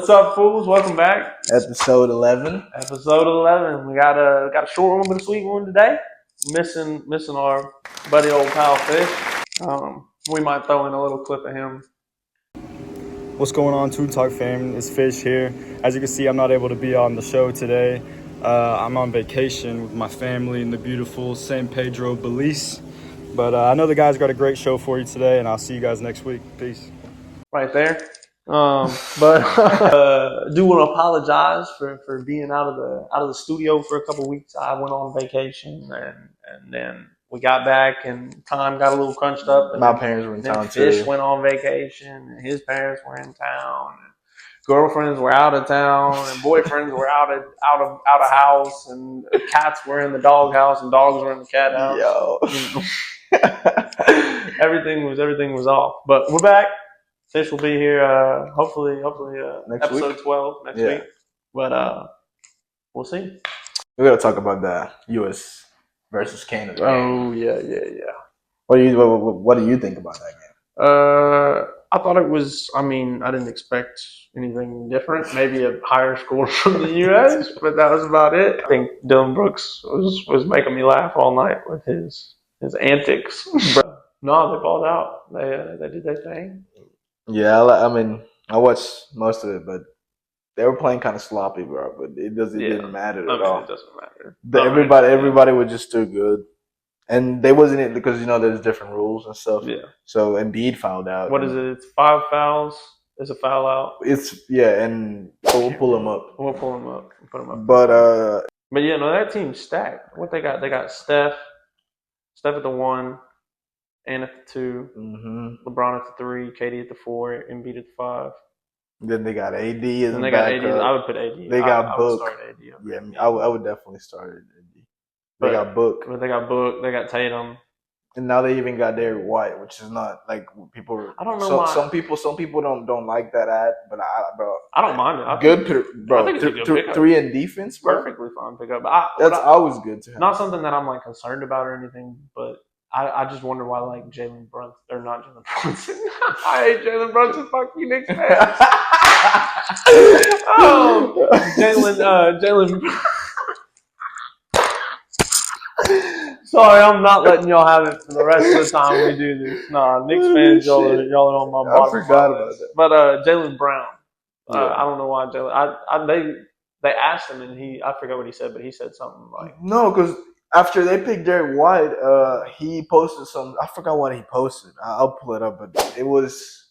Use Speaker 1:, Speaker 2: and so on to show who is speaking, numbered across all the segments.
Speaker 1: What's up, fools? Welcome back.
Speaker 2: Episode 11.
Speaker 1: Episode 11. We got a short one but a sweet one today. Missing our buddy old pal Fish. We might throw in a little clip of him.
Speaker 3: What's going on, TuneTalk fam? It's Fish here. As you can see, I'm not able to be on the show today. I'm on vacation with my family in the beautiful San Pedro Belize. But I know the guys got a great show for you today, and I'll see you guys next week. Peace.
Speaker 1: Right there. But do want to apologize for being out of the studio for a couple weeks. I went on vacation and then we got back and time got a little crunched up. And
Speaker 2: my parents were in town too.
Speaker 1: Fish went on vacation and his parents were in town. And girlfriends were out of town and boyfriends were out of house and cats were in the dog house and dogs were in the cat house.
Speaker 2: Yo.
Speaker 1: Everything was off. But we're back. Fish will be here hopefully
Speaker 2: next
Speaker 1: episode
Speaker 2: week?
Speaker 1: 12 next week. But we'll see.
Speaker 2: We gotta talk about the U.S. versus Canada.
Speaker 1: Oh yeah.
Speaker 2: What do you think about that game?
Speaker 1: I thought it was. I mean, I didn't expect anything different. Maybe a higher score from the U.S., but that was about it. I think Dylan Brooks was making me laugh all night with his antics. But no, they balled out. They did their thing.
Speaker 2: Yeah, I mean, I watched most of it, but they were playing kind of sloppy, bro. But it didn't matter at all.
Speaker 1: It doesn't matter.
Speaker 2: Everybody was just too good, and they wasn't it because there's different rules and stuff.
Speaker 1: Yeah.
Speaker 2: So Embiid fouled out.
Speaker 1: What is it? It's 5 fouls. There's a foul out.
Speaker 2: And we'll pull him up.
Speaker 1: We'll pull him up. Put him up.
Speaker 2: But
Speaker 1: yeah, no, that team's stacked. What they got? They got Steph at the 1. And at the 2, LeBron at the 3, KD at the 4, Embiid at the 5.
Speaker 2: Then they got AD.
Speaker 1: And they got AD. I would put AD.
Speaker 2: They got Book.
Speaker 1: I would start AD.
Speaker 2: Yeah, I would definitely start AD. They got Book.
Speaker 1: But they got Book. They got Tatum.
Speaker 2: And now they even got Derrick White, which is not like people.
Speaker 1: I don't know why.
Speaker 2: Some people don't like that but
Speaker 1: I don't mind it.
Speaker 2: Bro.
Speaker 1: I think it's a good pickup.
Speaker 2: 3 in defense, bro.
Speaker 1: Perfectly fine pickup.
Speaker 2: That's always good to have.
Speaker 1: Not something that I'm like concerned about or anything, but I just wonder why like Jalen Brunson or not Jalen Brunson. I hate Jalen Brunson. Fuck you, Knicks fan. Jalen. Sorry, I'm not letting y'all have it for the rest of the time we do this. Nah, Knicks fans, y'all are on my bottom.
Speaker 2: I forgot about that.
Speaker 1: But Jalen Brown. I don't know why Jalen. They asked him and I forgot what he said, but he said something like
Speaker 2: no, because after they picked Derrick White, he posted some. I forgot what he posted. I'll pull it up, but it was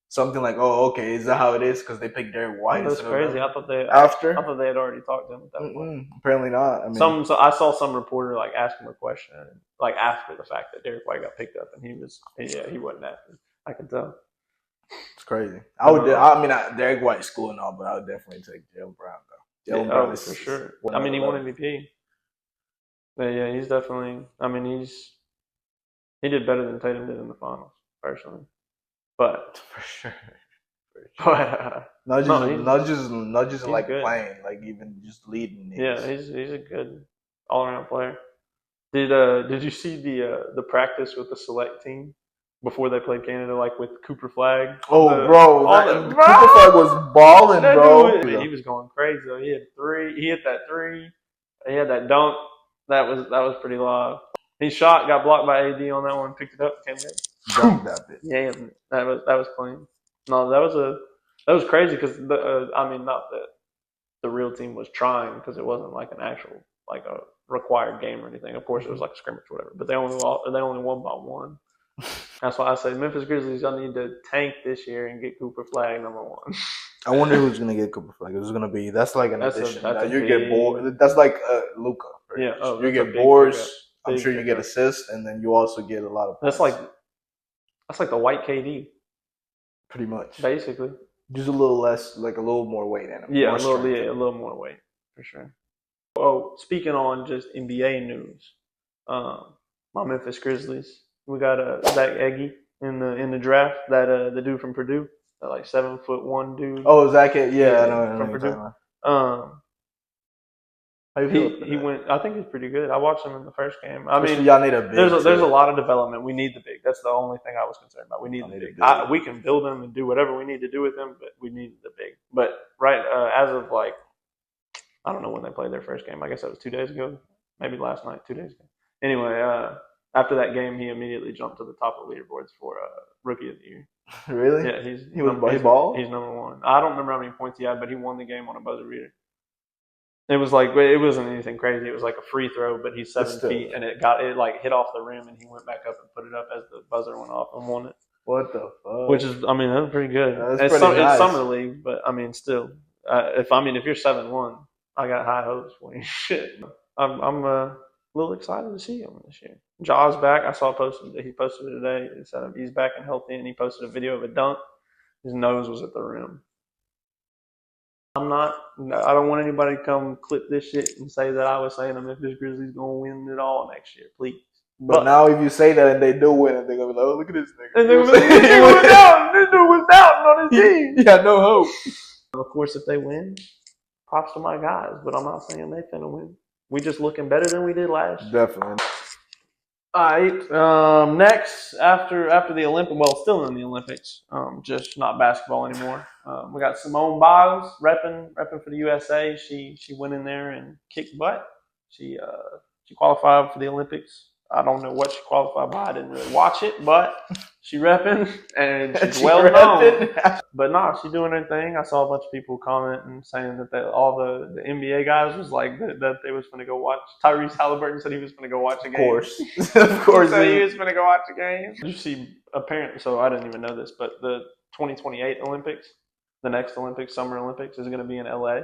Speaker 2: something like, "Oh, okay, is that how it is?" Because they picked Derrick White.
Speaker 1: That's crazy. I thought they had already talked to him at that point.
Speaker 2: Apparently not. I mean,
Speaker 1: so I saw some reporter like ask him a question like after the fact that Derrick White got picked up, and he wasn't happy. I could tell.
Speaker 2: It's crazy. Derrick White's cool and all, but I would definitely take Jalen Brown though. Jalen Brown is
Speaker 1: for sure. I mean, he won MVP. Yeah, he's definitely. I mean, he did better than Tatum did in the finals, personally. But
Speaker 2: for sure.
Speaker 1: But
Speaker 2: not just like
Speaker 1: good.
Speaker 2: playing, like even just leading.
Speaker 1: Yeah, he's a good all around player. Did you see the practice with the select team before they played Canada, like with Cooper Flag?
Speaker 2: Cooper Flag was balling, bro.
Speaker 1: He was going crazy though. He hit that 3. He had that dunk. That was pretty live. He shot, got blocked by AD on that one, picked it up, came in.
Speaker 2: Dunked that bit.
Speaker 1: Yeah, that was clean. No, that was crazy because not that the real team was trying because it wasn't like an actual like a required game or anything. Of course, it was like a scrimmage or whatever. But they only won by 1. That's why I say Memphis Grizzlies. Y'all need to tank this year and get Cooper Flag number 1.
Speaker 2: I wonder who's gonna get Cooper Flag. Who's gonna be? That's like an addition. You get bored. That's like Luka.
Speaker 1: Yeah. Oh,
Speaker 2: you get boards. I'm sure you get assists, and then you also get a lot of points.
Speaker 1: That's like the white KD.
Speaker 2: Pretty much.
Speaker 1: Basically.
Speaker 2: Just a little less, like a little more weight in him.
Speaker 1: Yeah, a little more weight, for sure. Oh, speaking on just NBA news, my Memphis Grizzlies, we got Zach Edey in the draft, that the dude from Purdue, that like 7'1" dude.
Speaker 2: Oh, Zach Edey, yeah, I know
Speaker 1: from Purdue.
Speaker 2: How you feel?
Speaker 1: He went. I think he's pretty good. I watched him in the first game. I mean,
Speaker 2: y'all need a big.
Speaker 1: There's a lot of development. We need the big. That's the only thing I was concerned about. We need the big. We can build him and do whatever we need to do with him, but we need the big. But right as of like, I don't know when they played their first game. I guess that was 2 days ago, maybe last night, 2 days ago. Anyway, after that game, he immediately jumped to the top of the leaderboards for Rookie of the Year.
Speaker 2: Really?
Speaker 1: Yeah,
Speaker 2: he ball.
Speaker 1: He's number one. I don't remember how many points he had, but he won the game on a buzzer beater. It was like, it wasn't anything crazy. It was like a free throw, but he's 7 feet, and it like hit off the rim, and he went back up and put it up as the buzzer went off and won it.
Speaker 2: What the fuck?
Speaker 1: Which is, I mean, that's pretty good.
Speaker 2: That's pretty nice.
Speaker 1: It's summer league, but I mean, still, if you're 7-1, I got high hopes for you. Shit, I'm a little excited to see him this year. Jaw's back. I saw he posted it today. He said he's back and healthy, and he posted a video of a dunk. His nose was at the rim. I don't want anybody to come clip this shit and say that I was saying the Memphis Grizzlies gonna win it all next year, please.
Speaker 2: But now if you say that and they do win it, they're gonna be like, oh, look at this nigga.
Speaker 1: And they're gonna be like, this dude was down on his team.
Speaker 2: He had no hope.
Speaker 1: Of course, if they win, props to my guys, but I'm not saying they finna win. We just looking better than we did last year.
Speaker 2: Definitely.
Speaker 1: All right. Next, after the Olympics, well, still in the Olympics, just not basketball anymore. We got Simone Biles repping for the USA. She went in there and kicked butt. She qualified for the Olympics. I don't know what she qualified by. I didn't really watch it, but she repping and she's well known. But nah, she's doing her thing. I saw a bunch of people commenting saying that all the NBA guys was like that they was going to go watch. Tyrese Halliburton said he was going to go watch a game.
Speaker 2: Of course, of course,
Speaker 1: he was going to go watch a game. Did you see? Apparently, so I didn't even know this, but the 2028 Olympics, the next Olympics, Summer Olympics, is going to be in LA.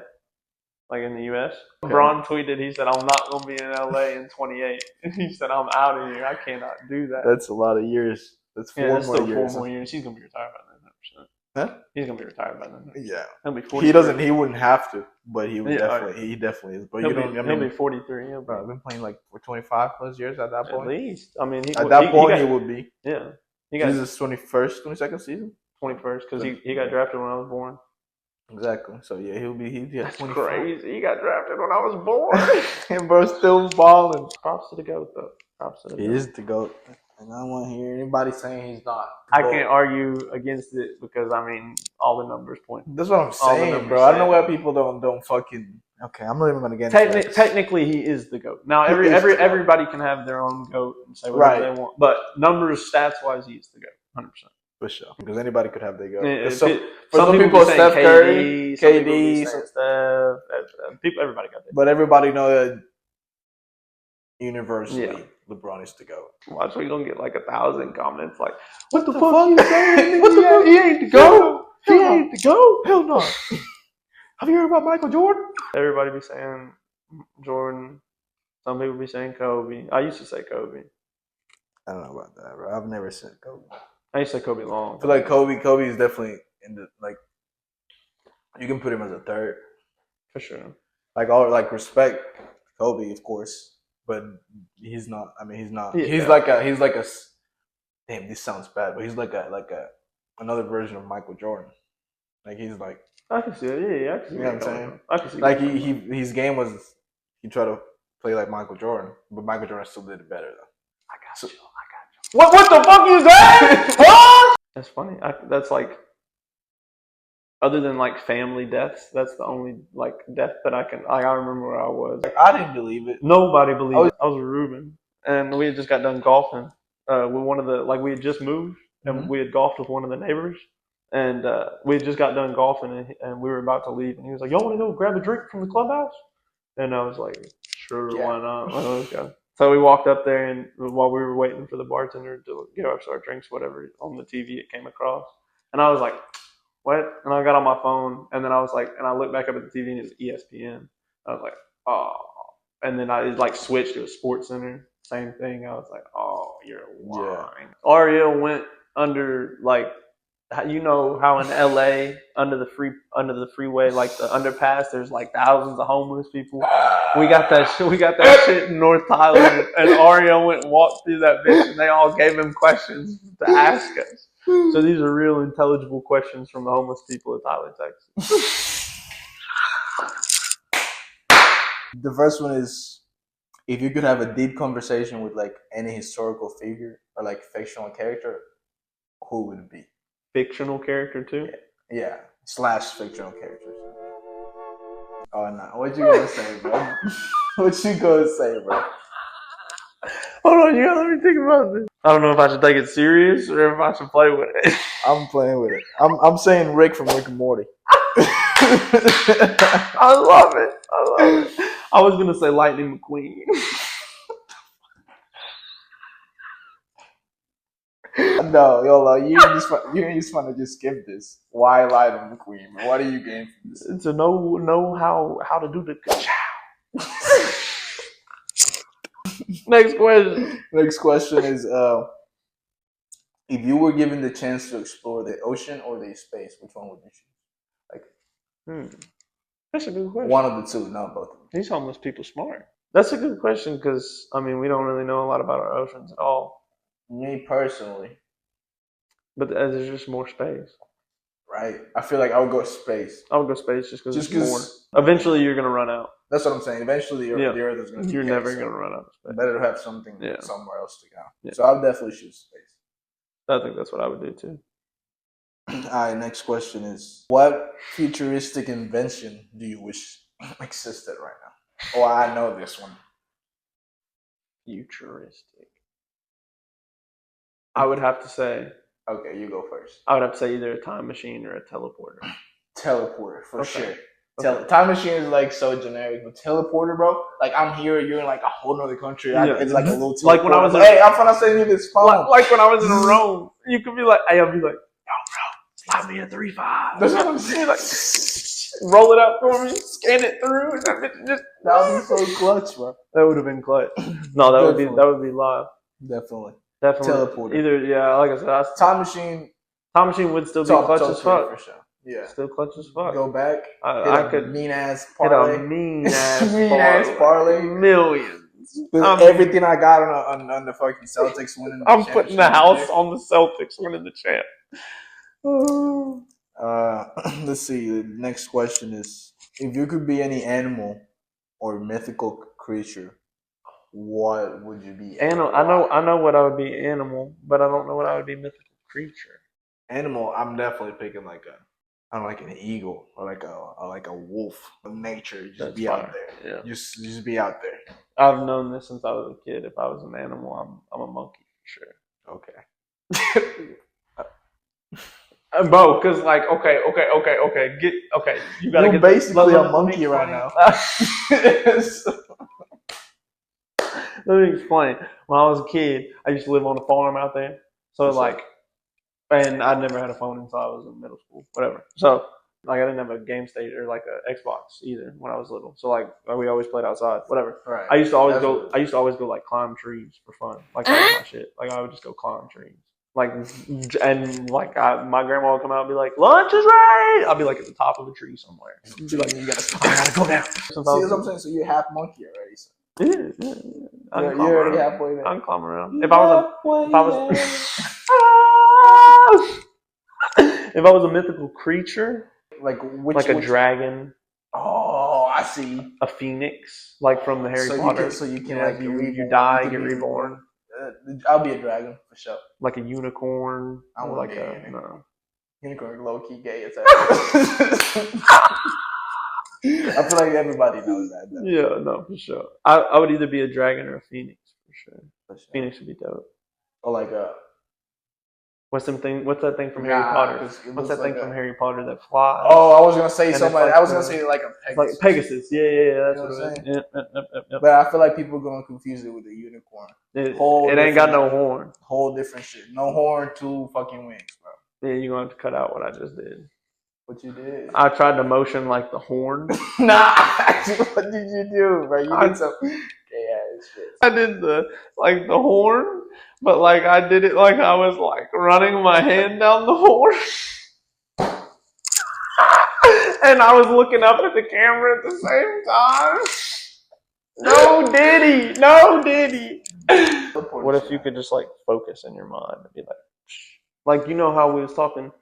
Speaker 1: Like in the U.S. Okay. LeBron tweeted, he said, I'm not going to be in L.A. in 28. And he said, I'm out of here. I cannot do that.
Speaker 2: That's a lot of years. That's 4 more years.
Speaker 1: He's going to be retired by then, 100%.
Speaker 2: Huh?
Speaker 1: He's going to be retired by then.
Speaker 2: Yeah.
Speaker 1: He'll be 43.
Speaker 2: He wouldn't have to, but he definitely is. But
Speaker 1: he'll be 43.
Speaker 2: Bro, I've been playing like for 25 plus years at that point.
Speaker 1: At least. I mean,
Speaker 2: he would be.
Speaker 1: Yeah.
Speaker 2: This is his 21st, 22nd season?
Speaker 1: 21st, because he got drafted when I was born.
Speaker 2: Exactly. So yeah,
Speaker 1: That's crazy. He got drafted when I was born.
Speaker 2: And bro, still balling.
Speaker 1: Props to the GOAT though.
Speaker 2: He is the GOAT. And I don't want to hear anybody saying he's not.
Speaker 1: I can't argue against it because I mean all the numbers point.
Speaker 2: That's what I'm saying, bro. I don't know why people don't fucking. Okay, I'm not even gonna get into that.
Speaker 1: Technically, he is the GOAT. Now everybody can have their own GOAT and say whatever they want, but numbers, stats wise, he is the GOAT, 100%.
Speaker 2: For sure, because anybody could have their GOAT.
Speaker 1: Yeah,
Speaker 2: for some people, Steph Curry, KD,
Speaker 1: Steph, everybody got that.
Speaker 2: But everybody know that universally, LeBron is the GOAT.
Speaker 1: Watch, we gonna get like 1,000 comments like, "What the fuck you saying? What the fuck? He ain't the GOAT. He ain't the GOAT.
Speaker 2: Hell no." Have you heard about Michael Jordan?
Speaker 1: Everybody be saying Jordan. Some people be saying Kobe. I used to say Kobe.
Speaker 2: I don't know about that, bro. I've never said Kobe.
Speaker 1: I used to say Kobe long.
Speaker 2: I feel like Kobe is definitely in the like. You can put him as a third
Speaker 1: for sure.
Speaker 2: Like respect Kobe, of course, but he's not. I mean, he's not.
Speaker 1: Yeah.
Speaker 2: He's like a. Damn, this sounds bad, but he's like a another version of Michael Jordan. Like he's like.
Speaker 1: I can see it. Yeah, I can see.
Speaker 2: You know what I'm saying?
Speaker 1: I can see.
Speaker 2: Like his game was he tried to play like Michael Jordan, but Michael Jordan still did it better though.
Speaker 1: I got you. What the fuck is that? Huh? That's funny. That's like, other than like family deaths, that's the only like death that I can. I remember where I was.
Speaker 2: Like, I didn't believe it.
Speaker 1: Nobody believed it. I was with Ruben, and we had just got done golfing with one of the we had just moved, and we had golfed with one of the neighbors, and we had just got done golfing, and we were about to leave, and he was like, "Y'all want to go grab a drink from the clubhouse?" And I was like, "Sure, why not? Let's go." So we walked up there, and while we were waiting for the bartender to give us our drinks, whatever, on the TV it came across. And I was like, what? And I got on my phone, and then I was like, and I looked back up at the TV, and it was ESPN. I was like, oh. And then I like switched to a Sports Center. Same thing. I was like, oh, you're lying. Yeah. Ariel went under, like, you know how in LA under the freeway, like the underpass, there's like thousands of homeless people. We got that shit in North Tyler, and Ariel went and walked through that bitch, and they all gave him questions to ask us. So these are real intelligible questions from the homeless people of Tyler, Texas.
Speaker 2: The first one is, if you could have a deep conversation with like any historical figure or like fictional character, who would it be?
Speaker 1: Fictional character too?
Speaker 2: Yeah. / fictional characters. Oh no, what you gonna say, bro? What you gonna say, bro?
Speaker 1: Hold on, you gotta let me think about this. I don't know if I should take it serious or if I should play with it.
Speaker 2: I'm playing with it. I'm saying Rick from Rick and Morty.
Speaker 1: I love it. I was gonna say Lightning McQueen.
Speaker 2: No, YOLO, you just want to just skip this. Why Lightning McQueen? What do you gain from this?
Speaker 1: To know how to do the ka-chow. Next question.
Speaker 2: Next question is if you were given the chance to explore the ocean or the space, which one would you choose?
Speaker 1: That's a good question.
Speaker 2: One of the two, not both of them.
Speaker 1: These homeless people smart. That's a good question because I mean we don't really know a lot about our oceans at all.
Speaker 2: Me personally,
Speaker 1: but there's just more space.
Speaker 2: Right. I feel like I would go space.
Speaker 1: I would go space just because it's more.
Speaker 2: Cause
Speaker 1: eventually, you're gonna run out.
Speaker 2: That's what I'm saying. Eventually, the Earth is gonna.
Speaker 1: You're never gonna run out of space.
Speaker 2: Better to have something somewhere else to go.
Speaker 1: Yeah.
Speaker 2: So I would definitely choose space.
Speaker 1: I think that's what I would do too.
Speaker 2: All right, next question is: what futuristic invention do you wish existed right now? Oh, I know this one.
Speaker 1: Futuristic. I would have to say.
Speaker 2: Okay, you go first.
Speaker 1: I would have to say either a time machine or a teleporter.
Speaker 2: Teleporter, for sure. Time machine is like so generic, but teleporter, bro. Like I'm here, you're in like a whole other country. It's like a little teleporter.
Speaker 1: Like when I was
Speaker 2: hey, I'm trying to send you this phone.
Speaker 1: Like when I was in Rome, you could be like, hey, I'll be like, yo, bro, slide me a 3.5.
Speaker 2: That's what I'm saying.
Speaker 1: Like, roll it up for me, scan it through, and that
Speaker 2: would be so clutch, bro.
Speaker 1: That would have been clutch. No, that would be live.
Speaker 2: Definitely.
Speaker 1: Teleporter. Either like I said,
Speaker 2: time machine.
Speaker 1: Time machine would still be clutch as fuck.
Speaker 2: For sure. Yeah.
Speaker 1: Still clutch as fuck.
Speaker 2: Go back.
Speaker 1: I could
Speaker 2: mean ass parlay.
Speaker 1: Hit a mean ass
Speaker 2: parlay.
Speaker 1: Millions.
Speaker 2: Everything I got on the fucking Celtics winning.
Speaker 1: I'm putting the house on the Celtics winning the champ.
Speaker 2: Let's see. The next question is: if you could be any animal or mythical creature, what would you be?
Speaker 1: Animal. I know what I would be. Animal, but I don't know what I would be. Mythical creature.
Speaker 2: Animal. I'm definitely picking like an eagle or like a wolf of nature. Just be out there.
Speaker 1: Yeah.
Speaker 2: Just be out there.
Speaker 1: I've known this since I was a kid. If I was an animal, I'm a monkey for sure.
Speaker 2: Okay.
Speaker 1: Bro, because like, okay. You gotta
Speaker 2: You're basically a monkey right now.
Speaker 1: Let me explain. When I was a kid, I used to live on a farm out there. So like, and I never had a phone until I was in middle school, whatever. So like, I didn't have a game station or like an Xbox either when I was little. So like, we always played outside, whatever.
Speaker 2: Right.
Speaker 1: I used to always go like climb trees for fun. Like that was my shit. Like I would just go climb trees. Like, and like my grandma would come out and be like, lunch is ready. I'll be like at the top of a tree somewhere. She'd be like, I gotta go down.
Speaker 2: See what I'm saying? So you're half monkey already. So.
Speaker 1: Yeah.
Speaker 2: You're already halfway there.
Speaker 1: I'm climbing around. If I was a mythical creature,
Speaker 2: like
Speaker 1: a dragon.
Speaker 2: Oh, I see.
Speaker 1: A phoenix, like from the Harry Potter.
Speaker 2: So you can like
Speaker 1: you die, get reborn.
Speaker 2: I'll be a dragon for sure.
Speaker 1: Like a unicorn.
Speaker 2: I want
Speaker 1: like
Speaker 2: a unicorn.
Speaker 1: No.
Speaker 2: Unicorn low key gay as hell. I feel like everybody knows that. Though.
Speaker 1: Yeah, no, for sure. I would either be a dragon or a phoenix for sure. Phoenix would be dope.
Speaker 2: Or like a
Speaker 1: what's that thing from Harry Potter? What's that thing from Harry Potter that flies?
Speaker 2: Oh, I was gonna say something. Like I was gonna say like a Pegasus.
Speaker 1: Like Pegasus. Yeah. That's what I'm saying. Yep.
Speaker 2: But I feel like people are gonna confuse it with a unicorn.
Speaker 1: It ain't got no horn.
Speaker 2: Whole different shit. No horn, 2 fucking wings, bro.
Speaker 1: Yeah, you're gonna have to cut out what I just did.
Speaker 2: What you did?
Speaker 1: I tried to motion like the horn.
Speaker 2: Nah, what did you do, bro? You did some gay ass shit.
Speaker 1: I did the horn, but like I did it like I was like running my hand down the horn. And I was looking up at the camera at the same time. No diddy. What if you could just like focus in your mind and be like you know how we was talking.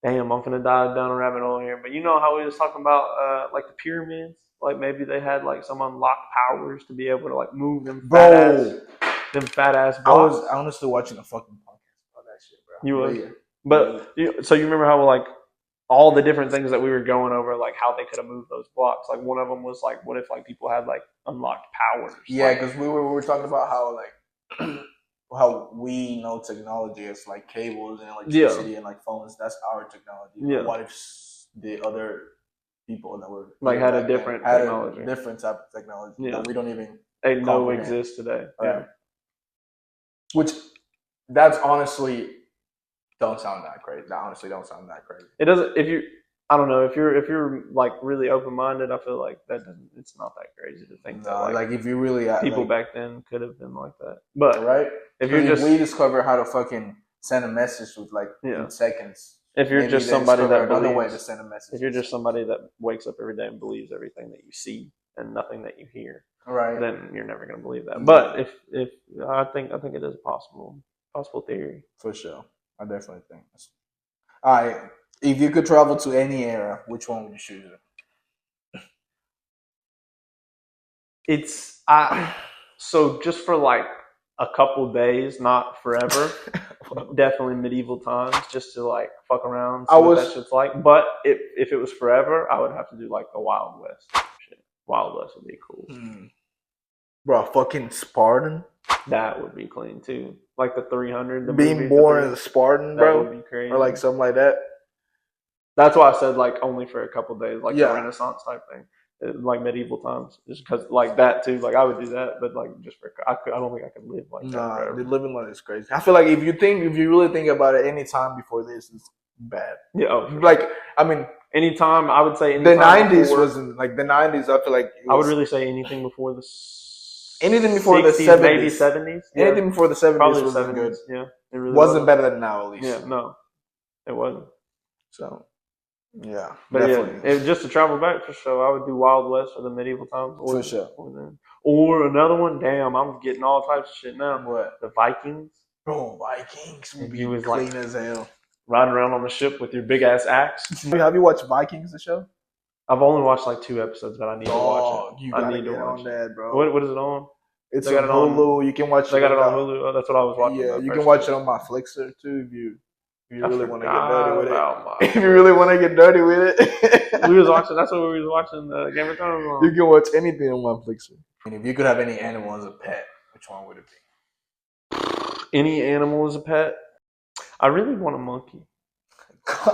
Speaker 1: Damn, I'm finna dive down a rabbit hole here. But you know how we was talking about like the pyramids? Like maybe they had like some unlocked powers to be able to like move them fat ass blocks.
Speaker 2: I was honestly watching a fucking podcast about that shit, bro.
Speaker 1: You was? But so you remember how like all the different things that we were going over, like how they could have moved those blocks. Like one of them was like, what if like people had like unlocked powers?
Speaker 2: Yeah, because we were talking about how like how we know technology is like cables and electricity and like phones. That's our technology.
Speaker 1: Yeah.
Speaker 2: What if the other people that were
Speaker 1: like had a different technology,
Speaker 2: a different type of technology that we don't even
Speaker 1: know exists today?
Speaker 2: Right.
Speaker 1: Yeah.
Speaker 2: Which that's honestly don't sound that crazy. That honestly don't sound that crazy.
Speaker 1: It doesn't. I don't know. If you're like really open minded, I feel like that doesn't. It's not that crazy to think that
Speaker 2: like if you really
Speaker 1: people back then could have been like that. But
Speaker 2: right,
Speaker 1: if we
Speaker 2: discover how to fucking send a message with like in seconds.
Speaker 1: If you're just somebody that
Speaker 2: another way to send a message.
Speaker 1: If you're just somebody that wakes up every day and believes everything that you see and nothing that you hear,
Speaker 2: right,
Speaker 1: then you're never going to believe that. But if I think it is a possible theory. For sure.
Speaker 2: I definitely think so. All right. If you could travel to any era, which one would you choose?
Speaker 1: So just for like a couple days, not forever. Definitely medieval times, just to like fuck around, see what that shit's like. But if it was forever, I would have to do like the Wild West shit. Wild West would be cool.
Speaker 2: Bro, fucking Spartan.
Speaker 1: That would be clean too. Like the 300.
Speaker 2: Being born as a Spartan, bro,
Speaker 1: would be crazy.
Speaker 2: Or like something like that.
Speaker 1: That's why I said like only for a couple days, like the Renaissance type thing, like medieval times, just because like that too. Like I would do that, but like just for I don't think I could live like that. Nah,
Speaker 2: the living life is crazy. I feel like if you really think about it, any time before this is bad.
Speaker 1: Yeah,
Speaker 2: like I mean,
Speaker 1: anytime I would say
Speaker 2: the 90s wasn't like the 90s. I feel like
Speaker 1: I would really say anything before the.
Speaker 2: Anything before
Speaker 1: 60s,
Speaker 2: the 70s,
Speaker 1: maybe 70s. Yeah.
Speaker 2: Anything before the 70s
Speaker 1: probably
Speaker 2: wasn't
Speaker 1: 70s.
Speaker 2: good.
Speaker 1: Yeah, it really
Speaker 2: wasn't better than now, at least.
Speaker 1: Yeah, no, it wasn't.
Speaker 2: So, yeah,
Speaker 1: but definitely. Just to travel back for sure, I would do Wild West or the medieval times,
Speaker 2: for sure.
Speaker 1: Or another one. Damn, I'm getting all types of shit now.
Speaker 2: What?
Speaker 1: The Vikings.
Speaker 2: Bro, Vikings would be
Speaker 1: was
Speaker 2: clean as hell.
Speaker 1: Riding around on the ship with your big ass axe.
Speaker 2: Have you watched Vikings, the show?
Speaker 1: I've only watched like 2 episodes, but I need to watch it.
Speaker 2: I need to watch that, bro.
Speaker 1: What is it on?
Speaker 2: It's on Hulu. You can watch it.
Speaker 1: They got it on Hulu. Oh, that's what I was watching.
Speaker 2: Yeah, you can watch it on my Flixer too if you really want to get dirty with it. If you really want to get dirty with it.
Speaker 1: We was watching. That's what we was watching. Game of Thrones on.
Speaker 2: You can watch anything on my Flixer. And if you could have any animal as a pet, which one would it be?
Speaker 1: Any animal as a pet? I really want a monkey.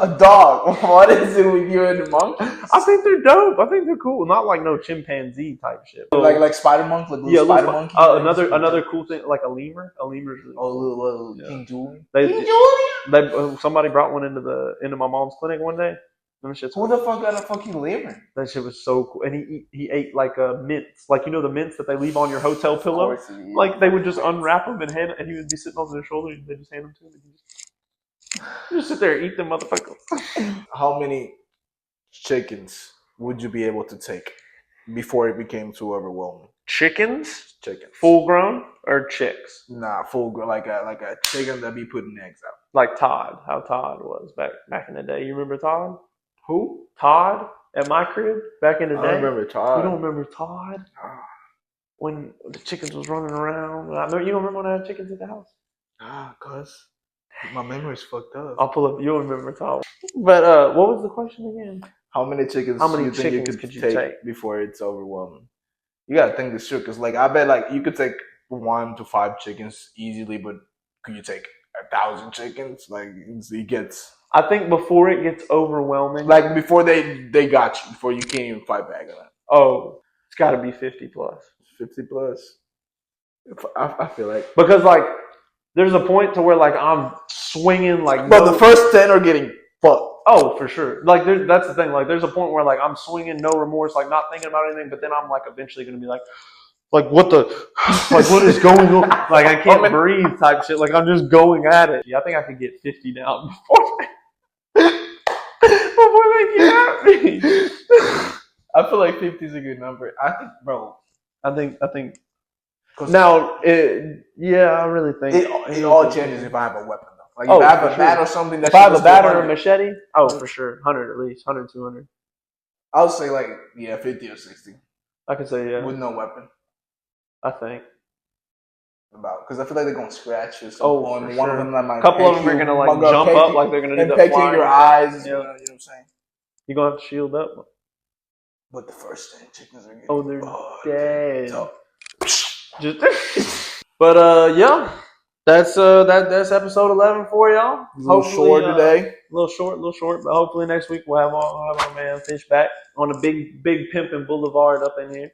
Speaker 2: A dog. What is it with you and the monkey?
Speaker 1: I think they're dope. I think they're cool. Not like no chimpanzee type shit.
Speaker 2: Like spider monkey, like little spider monkey.
Speaker 1: Another cool thing, like a lemur. A lemur's really cool.
Speaker 2: Little King Julian.
Speaker 1: King Julian. Somebody brought one into my mom's clinic one day.
Speaker 2: Who the fuck got a fucking lemur?
Speaker 1: That shit was so cool. And he ate like mints, like the mints that they leave on your hotel pillow. Like they would just unwrap them and he would be sitting on their shoulder and they just hand them to him. And you just sit there and eat them motherfuckers.
Speaker 2: How many chickens would you be able to take before it became too overwhelming?
Speaker 1: Chickens? Full grown or chicks?
Speaker 2: Nah, full grown. Like a chicken that be putting eggs out.
Speaker 1: Like Todd. How Todd was back in the day. You remember Todd?
Speaker 2: Who?
Speaker 1: Todd at my crib back in the day.
Speaker 2: I remember Todd.
Speaker 1: You don't remember Todd? When the chickens was running around. You don't remember when I had chickens at the house?
Speaker 2: Cuz. My memory's fucked up.
Speaker 1: I'll pull up. You'll remember Tom. But what was the question again?
Speaker 2: How many chickens could you take before it's overwhelming? You gotta think this through, because like I bet like you could take 1 to 5 chickens easily, but could you take 1,000 chickens? Like it gets.
Speaker 1: I think before it gets overwhelming,
Speaker 2: like before they got you, before you can't even fight back on that.
Speaker 1: Oh, it's got to be 50 plus.
Speaker 2: 50 plus. I feel like
Speaker 1: because like. There's a point to where like I'm swinging like.
Speaker 2: But the first 10 are getting fucked.
Speaker 1: Oh, for sure. Like that's the thing. Like there's a point where like I'm swinging, no remorse, like not thinking about anything. But then I'm like eventually gonna be like what the, like what is going on? Like I can't breathe, type shit. Like I'm just going at it. Yeah, I think I could get 50 down before they get at me.
Speaker 2: I feel like 50 is a good number. I think, bro.
Speaker 1: I think. Now, I really think
Speaker 2: it all changes if I have a weapon though. Like if I have a bat or something.
Speaker 1: If I have a bat or a machete, for sure, 100 at least, 100, 200.
Speaker 2: I would say like 50 or 60.
Speaker 1: I could say
Speaker 2: with no weapon.
Speaker 1: I think.
Speaker 2: about? Because I feel like they're gonna scratch you.
Speaker 1: Oh,
Speaker 2: one
Speaker 1: sure.
Speaker 2: of them that might.
Speaker 1: A couple of them are gonna like jump up, like they're gonna do
Speaker 2: and
Speaker 1: that
Speaker 2: peck you in
Speaker 1: flying.
Speaker 2: your eyes.
Speaker 1: Yeah.
Speaker 2: You know what I'm saying?
Speaker 1: You're gonna have to shield up.
Speaker 2: But the first 10 chickens are getting
Speaker 1: they're dead.
Speaker 2: So.
Speaker 1: Just, but yeah, that's episode 11 for y'all.
Speaker 2: A little short today.
Speaker 1: A little short, but hopefully next week we'll have our man Fish back on the Big Pimpin Blvd up in here.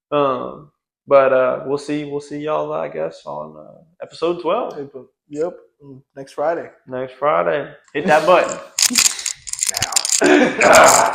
Speaker 1: But we'll see y'all, I guess, on episode 12.
Speaker 2: Yep. Next Friday.
Speaker 1: Hit that button.
Speaker 2: Now.